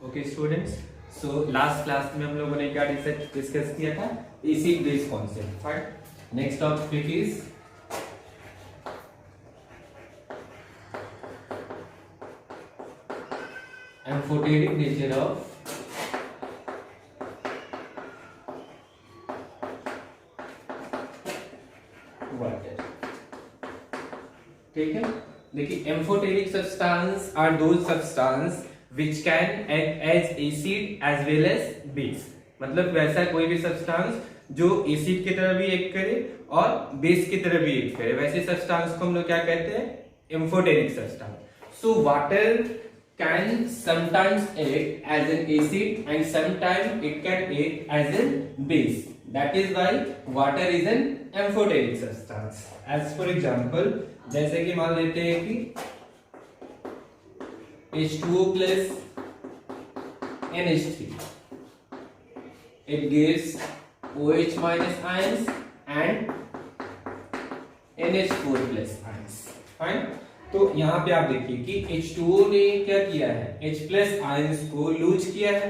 Okay students, so last class में हम लोगों ने क्या डिस्कस किया था? Acid base concept. Fine. Next topic is amphoteric nature of water. ठीक है, देखिए amphoteric substance are those substance which can act as acid as well as base। मतलब वैसा कोई भी सब्सटेंस जो एसिड की तरह भी एक्ट करे और बेस की तरह भी एक्ट करे, वैसे सब्सटेंस को हम लोग क्या कहते हैं? Amphoteric substance. So water can sometimes act as an acid and sometimes it can act as an base. That is why water is an amphoteric substance. As for example, जैसे कि मान लेते हैं कि H2O plus NH3, it gives OH minus ions and NH4 plus ions। Fine. तो यहाँ पे आप देखिए कि H2O ने क्या किया है? H plus ions को लूज किया है।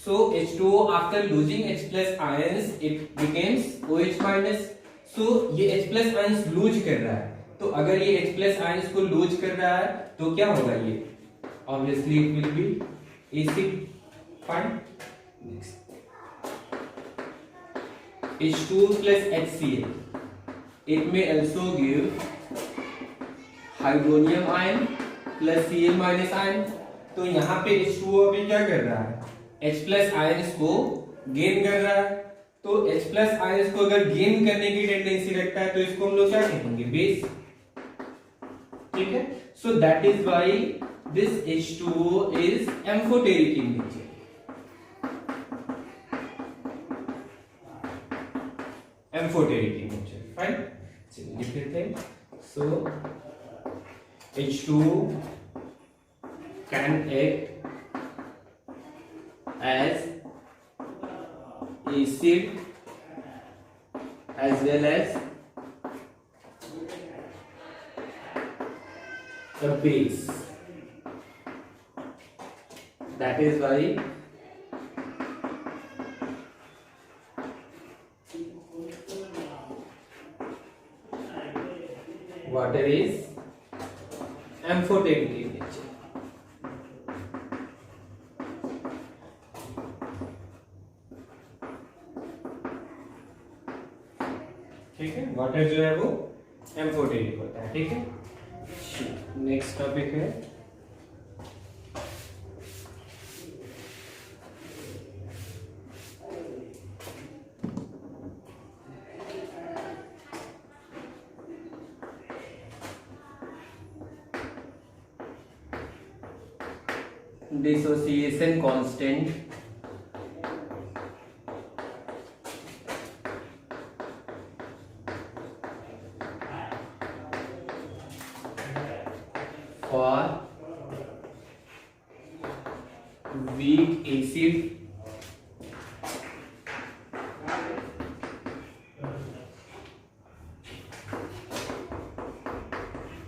So H2O after losing H plus ions it becomes OH minus। So ये H plus ions लूज कर रहा है, तो अगर ये H plus ions को लूज कर रहा है तो क्या होगा? ये obviously it will be acid। fine। next H2 plus HCl, it may also give hydronium ion plus Cl minus ion। तो यहाँ पे H2O अभी क्या कर रहा है? H plus ions को गेन कर रहा है। तो H plus ions को अगर गेन करने की टेंडेंसी रखता है तो इसको हम लोग क्या कहेंगे? बेस। ठीक है, so that is why this H2O is amphoteric in nature। amphoteric in nature। fine। चलिए लिख लेते हैं। so H2O can act as acid as well as a base। That is why water is amphoteric in nature। ठीक है, water जो है वो amphoteric होता है। ठीक है, नेक्स्ट टॉपिक है dissociation constant for weak acid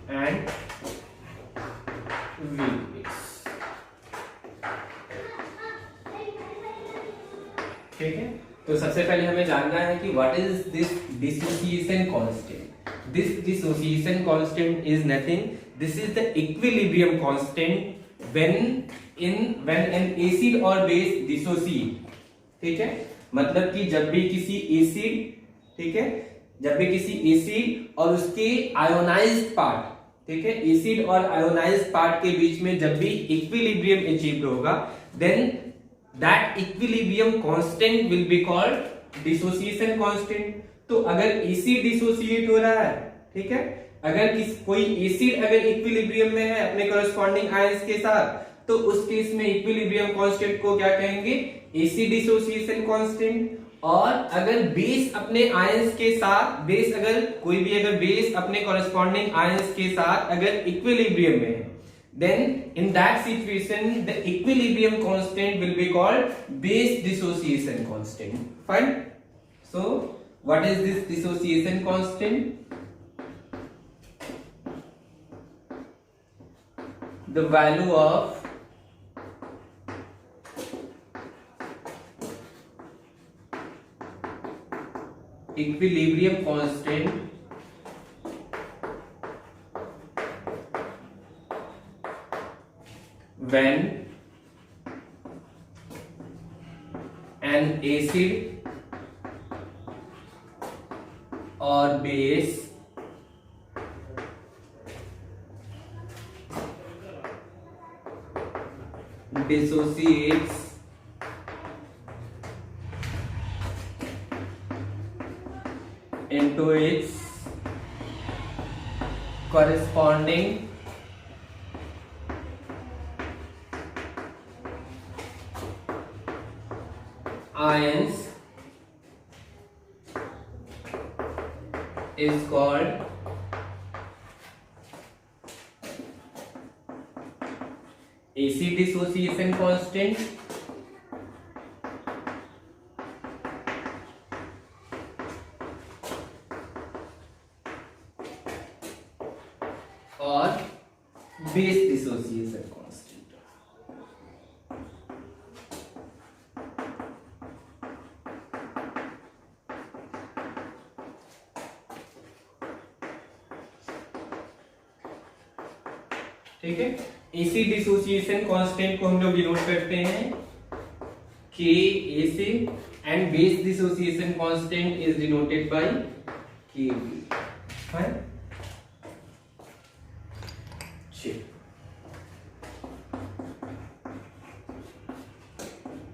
and weak base। ठीक है, तो सबसे पहले हमें जानना है कि what is this dissociation constant. This dissociation constant is nothing, this is the equilibrium constant when an acid और बेस डिसोसिएट। ठीक है, मतलब कि जब भी किसी एसिड, ठीक है, जब भी किसी एसिड और उसके आयोनाइज्ड पार्ट, ठीक है, एसिड और आयोनाइज्ड पार्ट के बीच में जब भी इक्विलिब्रियम अचीव्ड होगा, then that equilibrium constant will be called dissociation constant। तो अगर एसिड डिसोसिएट हो रहा है, ठीक है, अगर कोई एसिड अगर इक्विलिब्रियम में है अपने कॉरेस्पॉन्डिंग आयंस के साथ, तो उस केस में इक्विलिब्रियम कांस्टेंट को क्या कहेंगे? Acid dissociation constant. और अगर बेस अपने आयंस के साथ, बेस अगर कोई भी अगर बेस अपने कॉरेस्पॉन्डिंग आयंस के साथ अगर इक्विलिब्रियम में है, then in that situation the equilibrium constant will be called base dissociation constant। fine। so what is this dissociation constant? the value of equilibrium constant when an acid or base dissociates into its corresponding ions is called AC dissociation constant or base dissociation constant. ठीक है, AC dissociation constant को हम लोग denote करते हैं के AC and base dissociation constant is denoted by के B. Fine,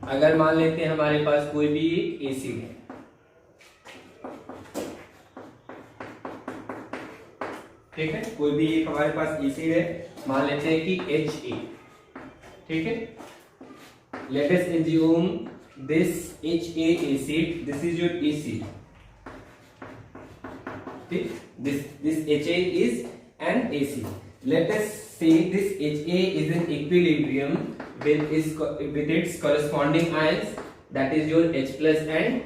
अगर मान लेते हैं हमारे पास कोई भी एक एसिड है, ठीक है, कोई भी एक हमारे पास एसिड है, मान लेते हैं कि Ha, ठीक है, let us assume this Ha acid, this is your acid, ठीक, this Ha is an acid. Let us say this Ha is in equilibrium with its corresponding ions, that is your H plus and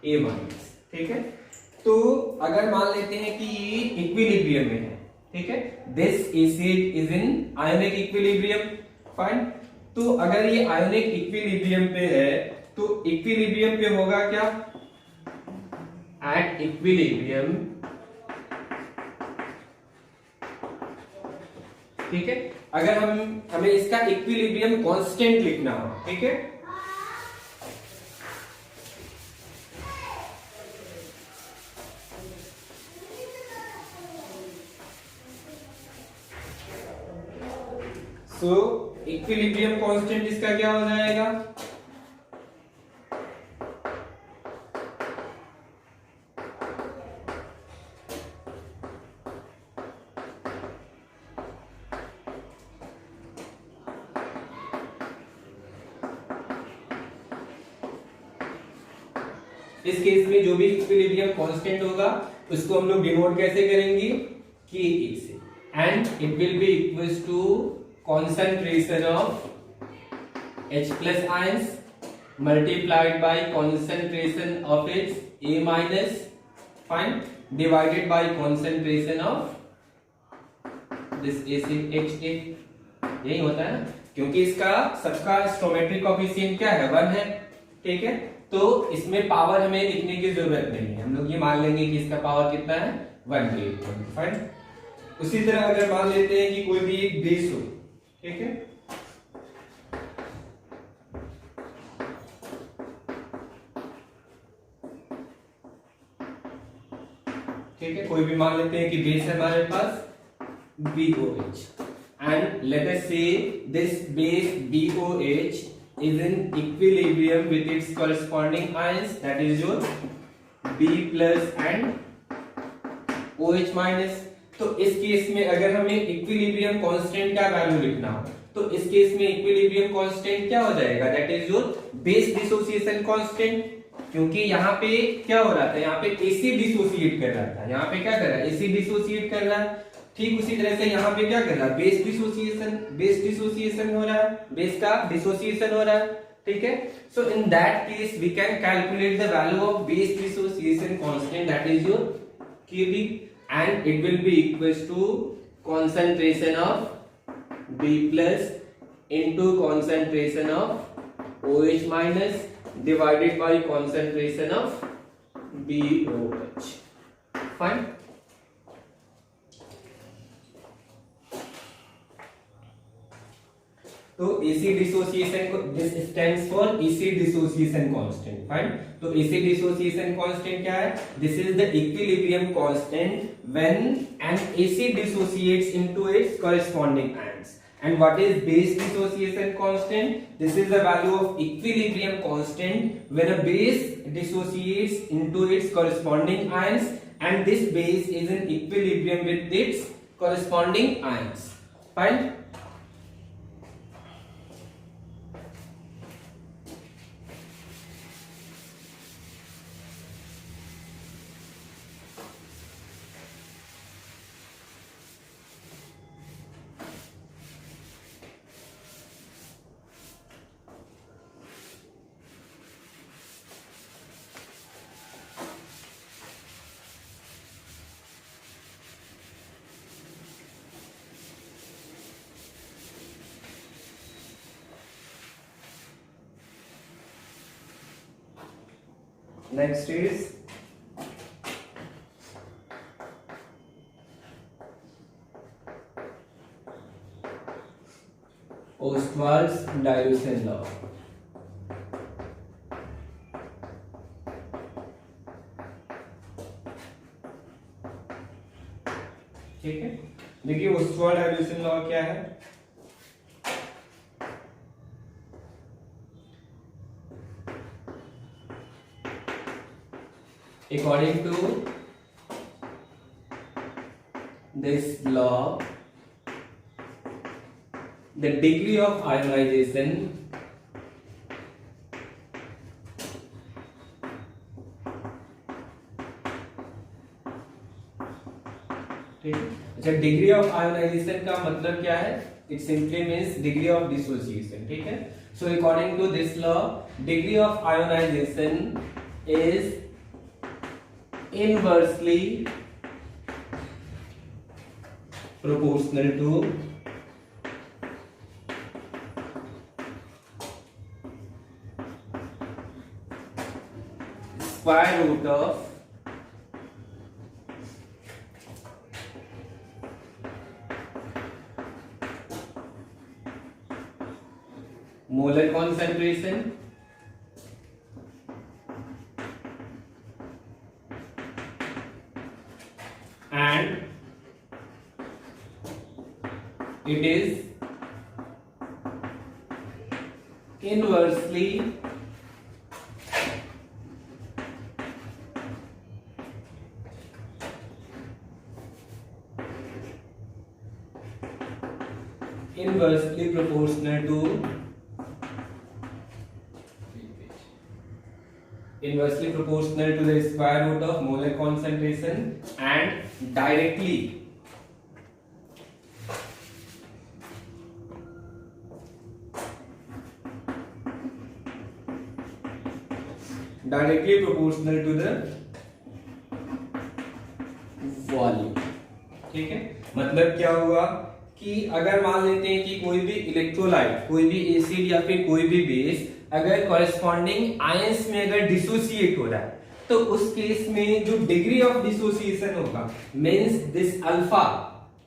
A minus, ठीक है। तो अगर मान लेते हैं कि ये इक्विलिब्रियम में है, ठीक है, this acid is in ionic equilibrium, fine. तो अगर ये आयोनिक इक्विलिब्रियम पे है तो इक्विलिब्रियम पे होगा क्या, एट इक्विलिब्रियम, ठीक है, अगर हमें इसका इक्विलिब्रियम कांस्टेंट लिखना हो, ठीक है, सो इक्विलिब्रियम कांस्टेंट इसका क्या हो जाएगा, इस केस में जो भी इक्विलिब्रियम कांस्टेंट होगा उसको हम लोग डिनोट कैसे करेंगे, के ए से, and it will be equals to concentration of H plus ions multiplied by concentration of its A minus, fine, divided by concentration of this acid Ha, यही होता है ना, क्योंकि इसका सबका स्टोमेट्रिक कोएफिशिएंट क्या है, 1 है, ठीक है, तो इसमें पावर हमें लिखने की जरूरत नहीं है, हम लोग ये मान लेंगे कि इसका पावर कितना है, 1/8, फाइन। उसी तरह अगर मान लेते हैं कि कोई भी एक बेस हो, ठीक है, ठीक है, कोई भी मान लेते हैं कि बेस है हमारे पास BOH, and let us say this base BOH is in equilibrium with its corresponding ions, that is your B plus and OH minus। तो इस केस में अगर हमें इक्विलिब्रियम कांस्टेंट का वैल्यू लिखना हो तो इस केस में इक्विलिब्रियम कांस्टेंट क्या हो जाएगा, that is your base dissociation constant, क्योंकि यहाँ पे क्या हो रहा था, यहाँ पे एसिड डिसोसिएट कर रहा था, यहाँ पे क्या कर रहा है, एसिड डिसोसिएट कर रहा है, ठीक उसी तरह से यहाँ पे क्या कर रहा है, बेस डिसोसिएशन हो रहा है, बेस का डिसोसिएशन हो रहा है, ठीक है। So in that case we can calculate the value of base dissociation constant, that is your Kb, and it will be equals to concentration of B plus into concentration of OH minus divided by concentration of BOH. Fine. तो AC dissociation को, this stands for AC dissociation constant. Fine. तो AC dissociation constant क्या है? This is the equilibrium constant when an AC dissociates into its corresponding ions. And what is base dissociation constant? This is the value of equilibrium constant when a base dissociates into its corresponding ions and this base is in equilibrium with its corresponding ions. Fine. Next is Ostwald's dilution law. ठीक है, देखिए Ostwald dilution law क्या है. According to this law, the degree of ionization अच्छा, degree of ionization का मतलब क्या है? It simply means degree of dissociation. ठीक है, so according to this law, degree of ionization is inversely proportional to square root of molar concentration and it is inversely proportional to the square root of molar concentration and directly proportional to the volume. ठीक है, मतलब क्या हुआ कि अगर मान लेते हैं कि कोई भी इलेक्ट्रोलाइट, कोई भी एसिड या फिर कोई भी बेस अगर कॉरेस्पॉन्डिंग आयंस में अगर डिसोसिएट हो रहा है, तो उस केस में जो डिग्री ऑफ डिसोसिएशन होगा मींस दिस अल्फा.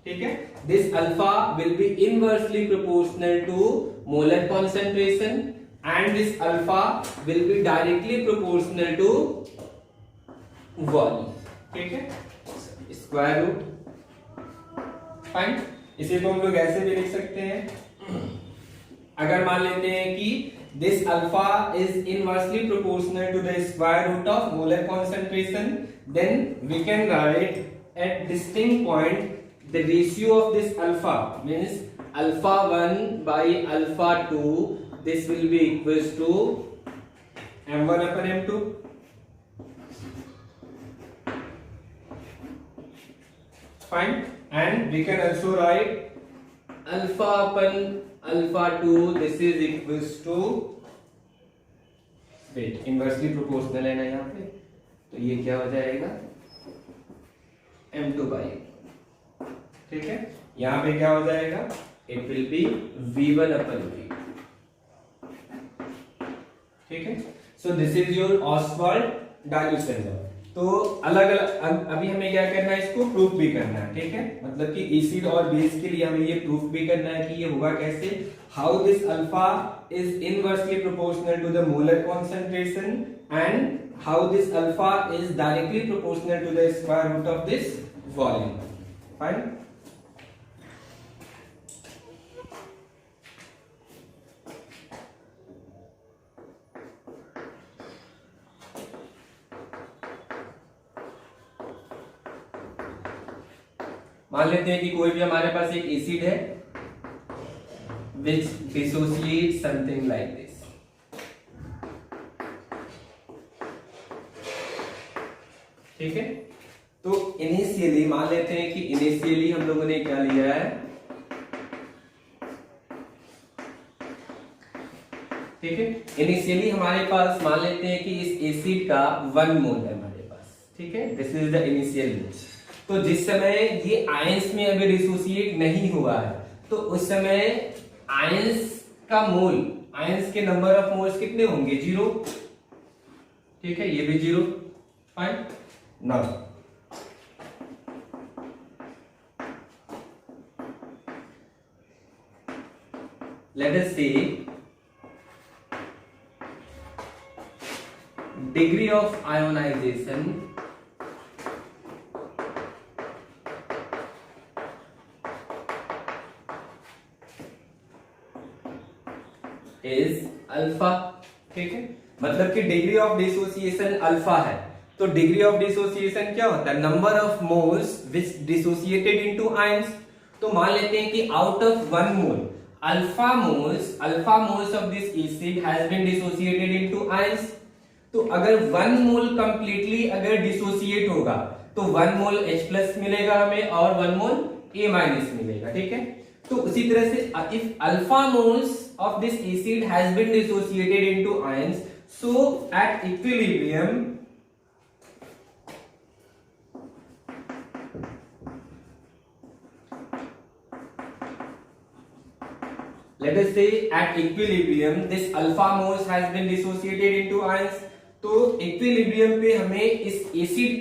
ठीक है, this alpha will be inversely proportional to molar concentration and this alpha will be directly proportional to volume. ठीक है, स्क्वायर रूट. फाइन, इसे तो हम लोग ऐसे भी लिख सकते हैं. अगर मान लेते हैं कि this alpha is inversely proportional to the square root of molar concentration, then we can write at distinct point the ratio of this alpha means alpha 1 by alpha 2. This will be equals to m1 upon m2. Fine, and we can also write alpha upon alpha 2. This is equals to, wait, inversely proportional है ना यहाँ पे, तो ये क्या हो जाएगा m2 by. ठीक है, यहाँ पे क्या हो जाएगा? It will be v1 upon v. ठीक है, so this is your Ostwald dilution law. तो अलग अलग अभी हमें क्या करना है, इसको प्रूफ भी करना है, ठीक है। मतलब कि एसिड और बेस के लिए हमें ये प्रूफ भी करना है कि ये होगा कैसे, how this alpha is inversely proportional to the molar concentration and how this alpha is directly proportional to the square root of this volume. Fine. मान लेते हैं कि कोई भी हमारे पास एक एसिड है which dissociates something like this, ठीक है। तो इनिशियली मान लेते हैं कि इनिशियली हम लोगों ने क्या लिया है, ठीक है। इनिशियली हमारे पास मान लेते हैं कि इस एसिड का 1 मोल है हमारे पास, ठीक है। दिस इज द इनिशियल मोल। तो जिस समय ये आयंस में अभी डिसोसिएट नहीं हुआ है, तो उस समय आयंस का मोल, आयंस के नंबर ऑफ मोल्स कितने होंगे, 0, ठीक है। ये भी 0। Fine. Now let us see degree of ionization is alpha, ठीक है। मतलब कि डिग्री ऑफ डिसोसिएशन अल्फा है। तो डिग्री ऑफ डिसोसिएशन क्या होता है, number of moles which dissociated into ions. तो मान लेते हैं कि out of 1 mole alpha moles of this acid has been dissociated into ions. तो अगर 1 मोल कंप्लीटली अगर डिसोसिएट होगा तो 1 मोल H+ मिलेगा हमें और 1 मोल A- मिलेगा, ठीक है। तो उसी तरह से if alpha moles of this acid has been dissociated into ions, so at equilibrium let us say at equilibrium this alpha moles has been dissociated into ions। तो इक्विलिब्रियम पे हमें इस एसिड,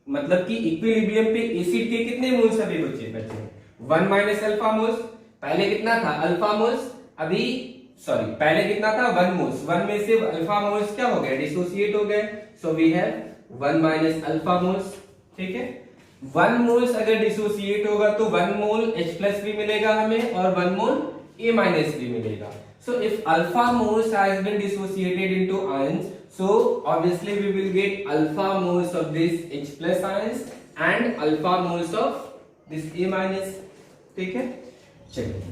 मतलब कि इक्विलिब्रियम पे एसिड के कितने moles अभी बचे 1 माइनस अल्फा मोल्स। पहले कितना था अल्फा मोल्स, अभी सॉरी पहले कितना था 1 मोल्स, 1 में से अल्फा मोल्स क्या हो गए, डिसोसिएट हो गए। So we have 1 minus alpha moles, ठीक है। 1 मोल्स अगर डिसोसिएट होगा तो 1 मोल H+ भी मिलेगा हमें और 1 मोल A- भी मिलेगा। So if alpha moles has been dissociated into ions, so obviously we will get alpha moles of this H+ ions and alpha moles of this A-, ठीक है। चलिए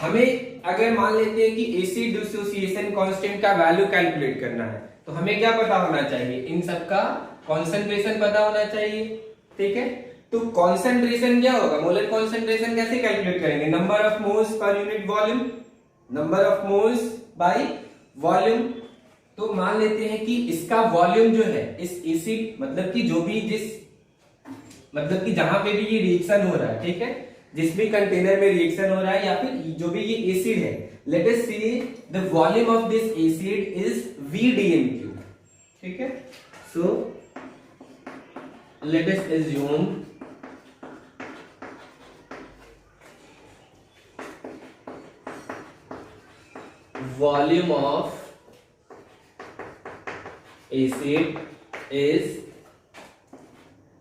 हमें अगर मान लेते हैं कि एसिड डिसोसिएशन कांस्टेंट का वैल्यू कैलकुलेट करना है, तो हमें क्या पता होना चाहिए, इन सब का कॉन्सेंट्रेशन पता होना चाहिए, ठीक है। तो कॉन्सेंट्रेशन क्या होगा, मोलर कॉन्सेंट्रेशन कैसे कैलकुलेट करेंगे, number of moles per unit volume, number of moles by volume. तो मान लेते हैं कि इसका वॉल्यूम जो है इस एसिड, मतलब कि जो भी जिस, मतलब कि जहां पे भी ये रिएक्शन हो रहा है, ठीक है, जिस भी कंटेनर में रिएक्शन हो रहा है या फिर जो भी ये एसिड है, late us see the volume of this acid is VDM3, ठीक है। So let us assume volume of acid is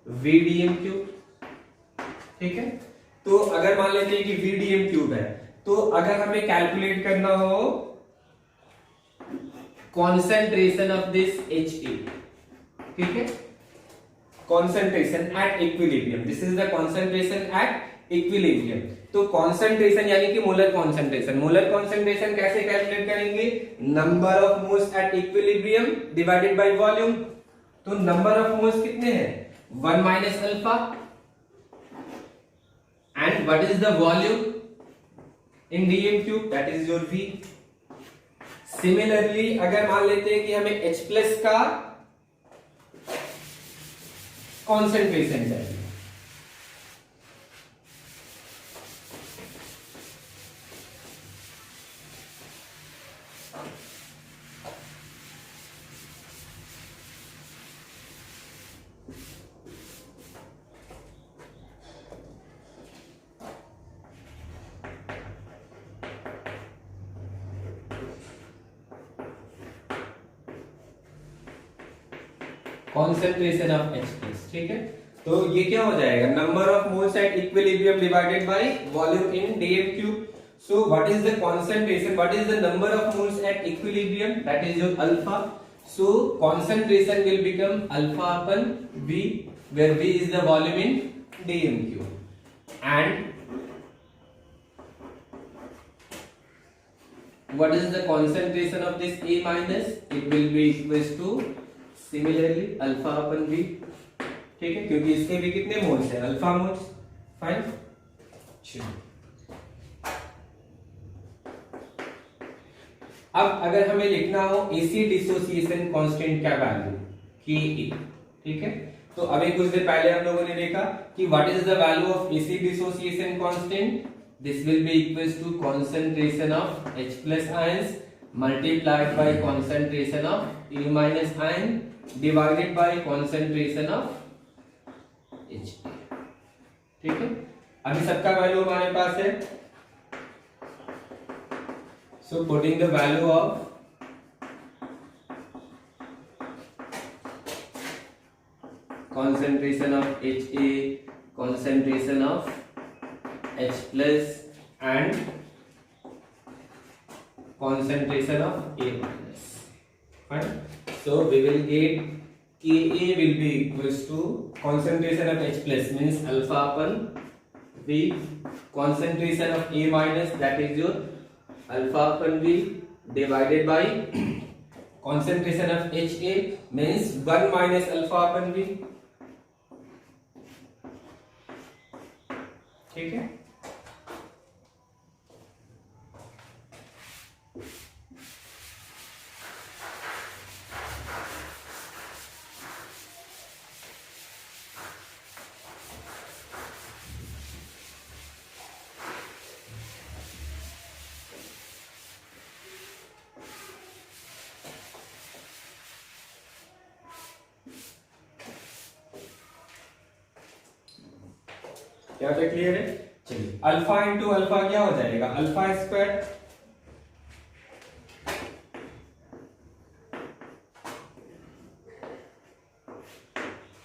VDM cube, ठीक है। तो अगर मान लेते हैं कि VDM क्यूब है, तो अगर हमें कैलकुलेट करना हो कॉन्सेंट्रेशन ऑफ दिस Ha, ठीक है, concentration at equilibrium, this is the concentration at equilibrium. तो कॉन्सेंट्रेशन यानी कि मोलर कॉन्सेंट्रेशन, मोलर कॉन्सेंट्रेशन कैसे कैलकुलेट करेंगे, number of moles at equilibrium divided by volume. तो नंबर ऑफ मोल्स कितने हैं, 1 minus alpha, and what is the volume in DM cube, that is your V। Similarly अगर मान लेते हैं कि हमें H+ का कॉन्सेंट्रेशन चाहिए, कॉन्सेंट्रेशन ऑफ H+, ठीक है। तो ये क्या हो जाएगा, number of moles at equilibrium divided by volume in dm cube. So what is the concentration, what is the number of moles at equilibrium, that is your alpha. So concentration will become alpha upon V, where V is the volume in dm cube, and what is the concentration of this A minus, it will be equals to similarly alpha upon V, ठीक है, क्योंकि इसके भी कितने moles है, alpha moles, fine. अब अगर हमें लिखना हो एसी डिसोसिएशन कांस्टेंट क्या वैल्यू, Ka, ठीक है। तो अभी कुछ देर पहले हम लोगों ने देखा कि what is the value of AC dissociation constant, this will be equals to concentration of H plus ions multiplied by concentration of A minus ion divided by concentration of H, ठीक है। अभी सबका वैल्यू हमारे पास है, so putting the value of concentration of Ha, concentration of H plus and concentration of A minus, fine। So we will get Ka will be equals to concentration of H plus means alpha upon V, concentration of A minus that is your alpha upon V divided by concentration of Ha means 1 minus alpha upon V, ठीक है। क्या पे clear है, चलिए। Alpha into alpha क्या हो जाएगा, alpha square,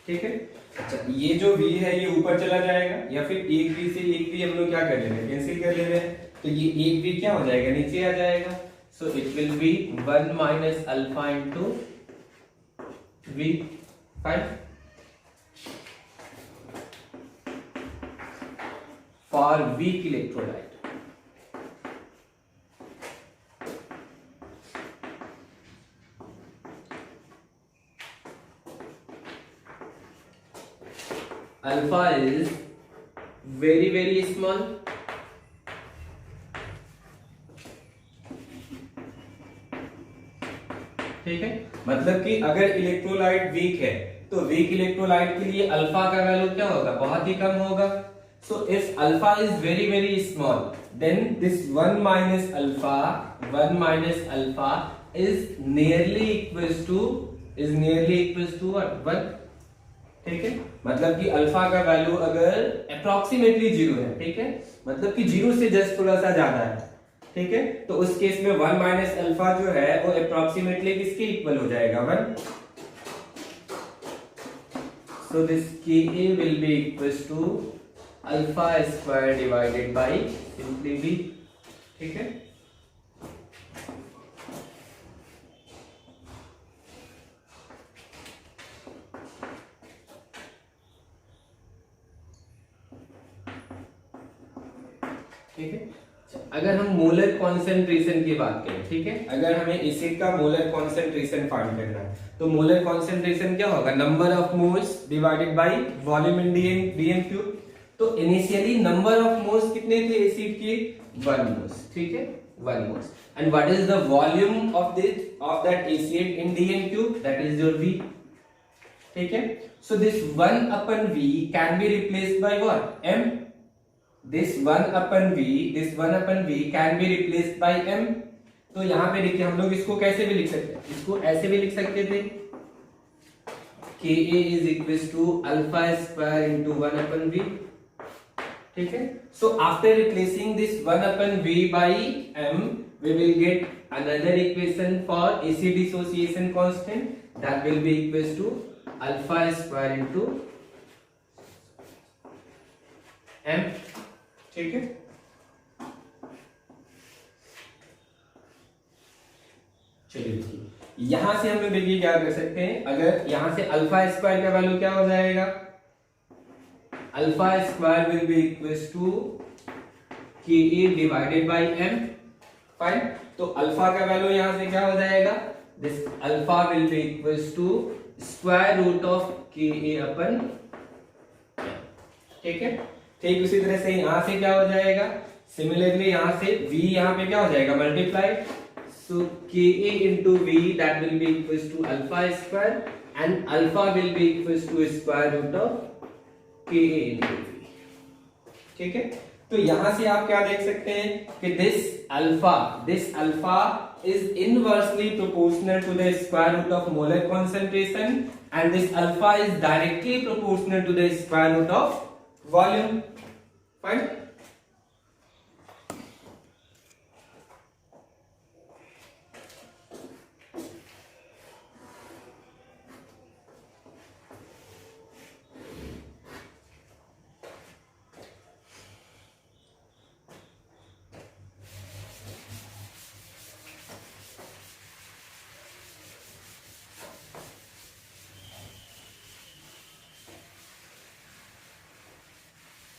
ठीक है। अच्छा, ये जो v है ये ऊपर चला जाएगा, या फिर एक v से एक v हम लोग क्या कर ले रहे हैं, कैंसिल कर ले रहे हैं, तो ये एक v क्या हो जाएगा, नीचे आ जाएगा। So it will B 1 minus alpha into v, fine. For weak electrolyte, alpha is very small, ठीक है। मतलब कि अगर इलेक्ट्रोलाइट वीक है तो वीक इलेक्ट्रोलाइट के लिए अल्फा का वैल्यू क्या होगा, बहुत ही कम होगा। So if alpha is very small, then this 1 minus alpha is nearly equals to what, 1, ठीक है। मतलब कि अल्फा का वैल्यू अगर अप्रोक्सीमेटली 0 है, ठीक है, मतलब कि 0 से जस्ट थोड़ा सा ज्यादा है, ठीक है, तो उस केस में 1 माइनस अल्फा जो है वो अप्रोक्सीमेटली किसके इक्वल हो जाएगा, 1। So this Ka will be equals to alpha square divided by simply v, ठीक है। ठीक है। अगर हम मोलर कॉन्सेंट्रेशन की बात करें, ठीक है, अगर हमें एसिड का मोलर कॉन्सेंट्रेशन फाइंड करना है तो मोलर कॉन्सेंट्रेशन क्या होगा, number of moles divided by volume in DM cube. तो इनिशियली नंबर ऑफ मोल्स कितने थे एसिड के, 1 मोल्स, ठीक है, 1 moles. And what is the volume of that acid in DM cube, that is your V, ठीक है। So this 1 upon V can be replaced by what, M। this 1 upon V can be replaced by M। तो यहां पे देखिए हम लोग इसको कैसे भी लिख सकते हैं, इसको ऐसे भी लिख सकते थे, Ka is equals to alpha square into 1 upon V, ठीक है। So after replacing this 1 upon V by M, we will get another equation for AC dissociation constant, that will be equals to alpha square into M. ठीक है, चलिए देखिए यहां से हम लोग देखिए क्या कर सकते हैं। अगर यहां से अल्फा स्क्वायर का वैल्यू क्या हो जाएगा, alpha square will be equals to K a divided by M. Fine, तो अल्फा का वैल्यू यहां से क्या हो जाएगा, this alpha will be equals to square root of K a अपन। ठीक है, ठीक उसी तरह से यहां से क्या हो जाएगा, सिमिलरली यहां से v यहां पे क्या हो जाएगा multiply, so ka into v that will be equals to alpha square and alpha will be equals to square root of ka into v। ठीक है, तो यहां से आप क्या देख सकते हैं कि this alpha is inversely proportional to the square root of molar concentration and this alpha is directly proportional to the square root of volume। Fine,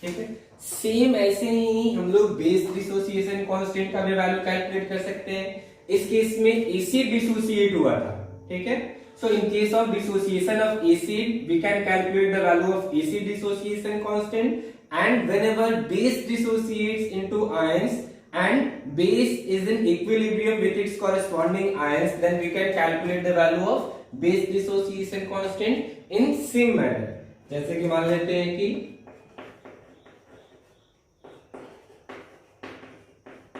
ठीक है, सेम ऐसे ही हम लोग बेस डिसोसिएशन कांस्टेंट का भी वैल्यू कैलकुलेट कर सकते हैं। इस केस में एसिड डिसोसिएट हुआ था। ठीक है, so in case of dissociation of acid we can calculate the value of acid dissociation constant and whenever base dissociates into ions and base is in equilibrium with its corresponding ions, then we can calculate the value of base dissociation constant in same manner। जैसे कि मान लेते हैं कि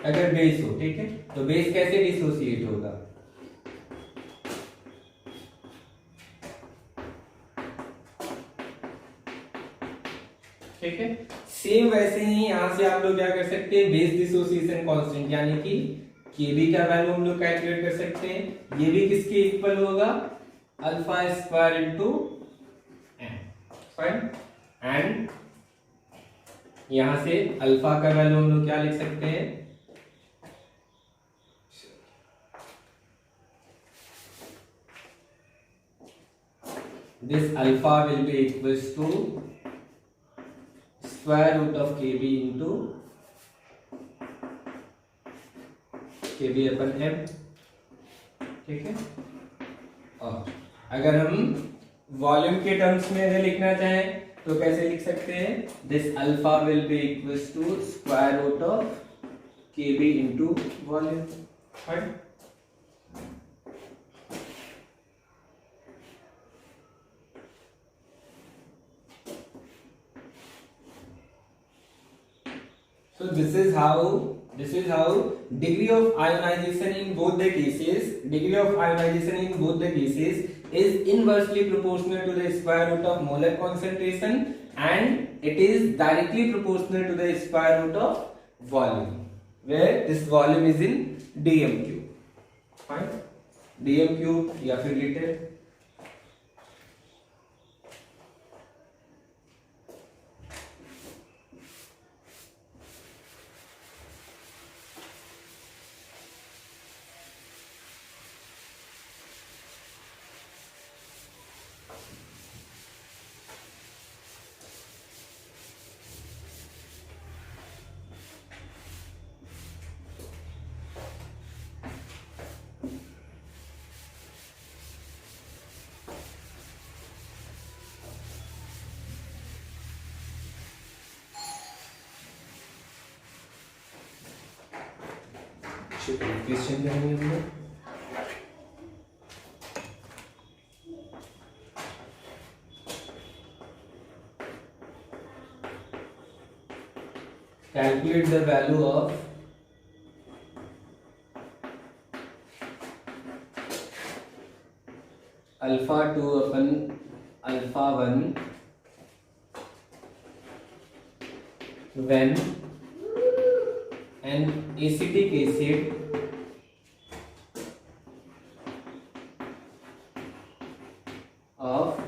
अगर base हो, ठीक है, तो बेस कैसे डिसोसिएट होगा, ठीक है, सेम वैसे ही यहां से आप लोग क्या कर सकते हैं, बेस डिसोसिएशन कांस्टेंट यानी कि Kb का वैल्यू हम लोग कैलकुलेट कर सकते हैं। ये भी किसके इक्वल होगा, alpha square into M. Fine, and यहां से अल्फा का वैल्यू हम लोग क्या लिख सकते हैं, this alpha will be equals to square root of kb into kb upon m। ठीक है, और अगर हम वॉल्यूम के टर्म्स में अगर लिखना चाहें तो कैसे लिख सकते हैं, this alpha will be equals to square root of kb into volume. Fine, so this is how degree of ionization in both the cases is inversely proportional to the square root of molar concentration and it is directly proportional to the square root of volume, where this volume is in dm cube। fine, dm cube या फिर litre. Question करेंगे हम लोग, calculate the value of alpha 2 upon alpha 1 when an acetic acid of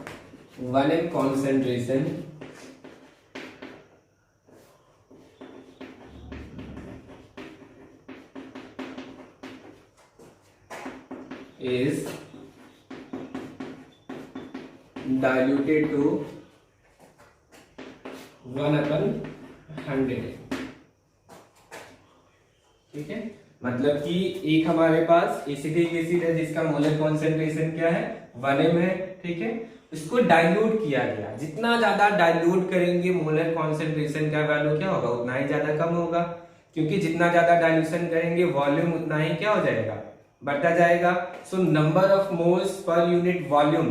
1m concentration is diluted to 1/100। ठीक है, मतलब कि एक हमारे पास एसिटिक एसिड है जिसका मोलर कॉन्सेंट्रेशन क्या है 1m है। ठीक है, इसको डाइल्यूट किया गया, जितना ज्यादा डाइल्यूट करेंगे मोलर कॉन्सेंट्रेशन का वैल्यू क्या होगा उतना ही ज्यादा कम होगा, क्योंकि जितना ज्यादा डाइल्यूशन करेंगे वॉल्यूम उतना ही क्या हो जाएगा बढ़ता जाएगा। So number of moles per unit volume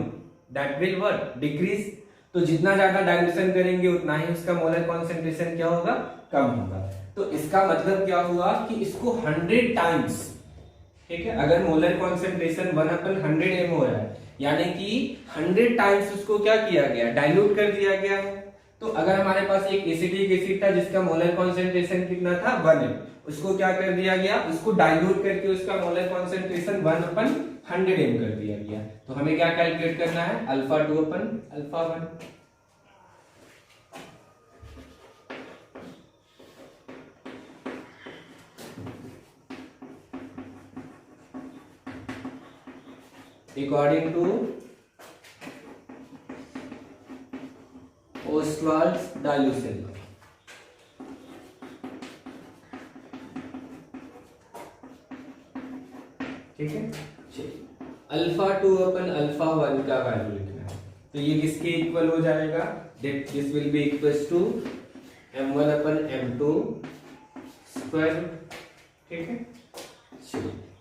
that will what decrease. तो जितना ज्यादा डाइल्यूशन करेंगे उतना ही उसका मोलर कॉन्सेंट्रेशन क्या होगा कम होगा। तो इसका मतलब क्या हुआ कि इसको 100 टाइम्स, ठीक है, अगर मोलर कॉन्सेंट्रेशन 1/100 m हो रहा है यानी कि 100 टाइम्स उसको क्या किया गया डाइल्यूट कर दिया गया है। तो अगर हमारे पास एक एसिटिक एसिड था जिसका मोलर कॉन्सेंट्रेशन कितना था 1m, उसको क्या कर दिया गया उसको डाइल्यूट करके उसका मोलर कॉन्सेंट्रेशन 1/100 m कर दिया गया। तो हमें क्या कैलकुलेट करना है α2/α1। According to Ostwald's dilution law, ठीक है, α2/α1 का वैल्यू लिखना है। तो ये किसके इक्वल हो जाएगा, this will be equals to m1/m2 square. ठीक है,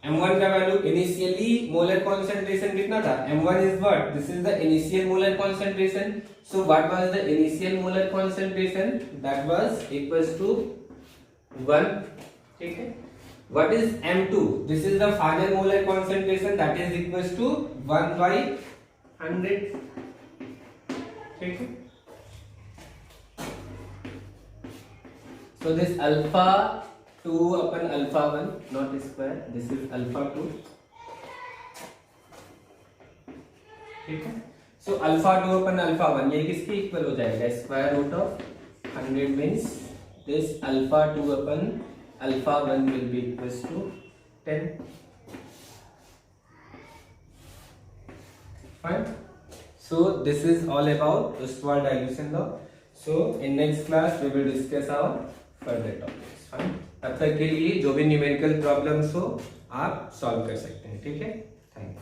m1 का वैल्यू इनिशियली मोलर कॉन्सेंट्रेशन कितना था m1 is what this is the initial molar concentration. So what was the initial molar concentration that was equals to 1। ठीक है, what is m2 this is the final molar concentration that is equals to 1/100। ठीक है, so this α2/α1 not square, this is α2। ठीक है, so α2/α1 ये किसके equal हो जाएगा square root of 100 means this α2/α1 will be equals to 10। Fine, so this is all about Ostwald dilution law। so in next class we will discuss our further topics। fine, तब तक के लिए जो भी न्यूमेरिकल प्रॉब्लम्स हो आप solve कर सकते हैं। ठीक है, थैंक यू।